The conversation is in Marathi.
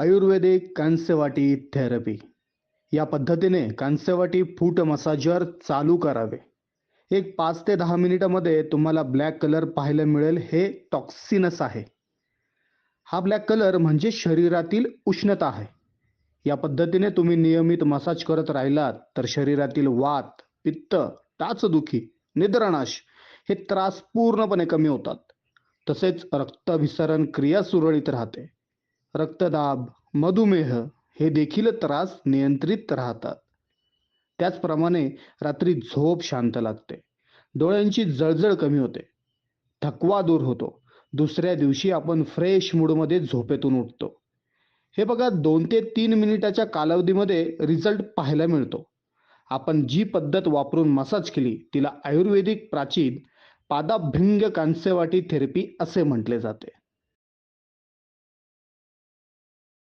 आयुर्वेदिक कांस्यवाटी थेरपी या पद्धतीने कांस्यवाटी फूट मसाजर चालू करावे. एक 5 ते 10 मिनिटामध्ये तुम्हाला ब्लॅक कलर पाहायला मिळेल. हे टॉक्सिनस आहे. हा ब्लॅक कलर म्हणजे शरीरातील उष्णता आहे. या पद्धतीने तुम्ही नियमित मसाज करत राहिलात तर शरीरातील वात, पित्त, टाचदुखी, निद्रानाश हे त्रास पूर्णपणे कमी होतात. तसेच रक्ताभिसरण क्रिया सुरळीत राहते. रक्तदाब, मधुमेह हे देखील त्रास नियंत्रित राहतात. त्याचप्रमाणे रात्री झोप शांत लागते. डोळ्यांची जळजळ कमी होते. थकवा दूर होतो. दुसऱ्या दिवशी आपण फ्रेश मूडमध्ये झोपेतून उठतो. हे बघा 2 ते 3 मिनिटाच्या कालावधीमध्ये रिझल्ट पाहायला मिळतो. आपण जी पद्धत वापरून मसाज केली तिला आयुर्वेदिक प्राचीन पादाभ्यंग कांस्यवाटी थेरपी असे म्हटले जाते.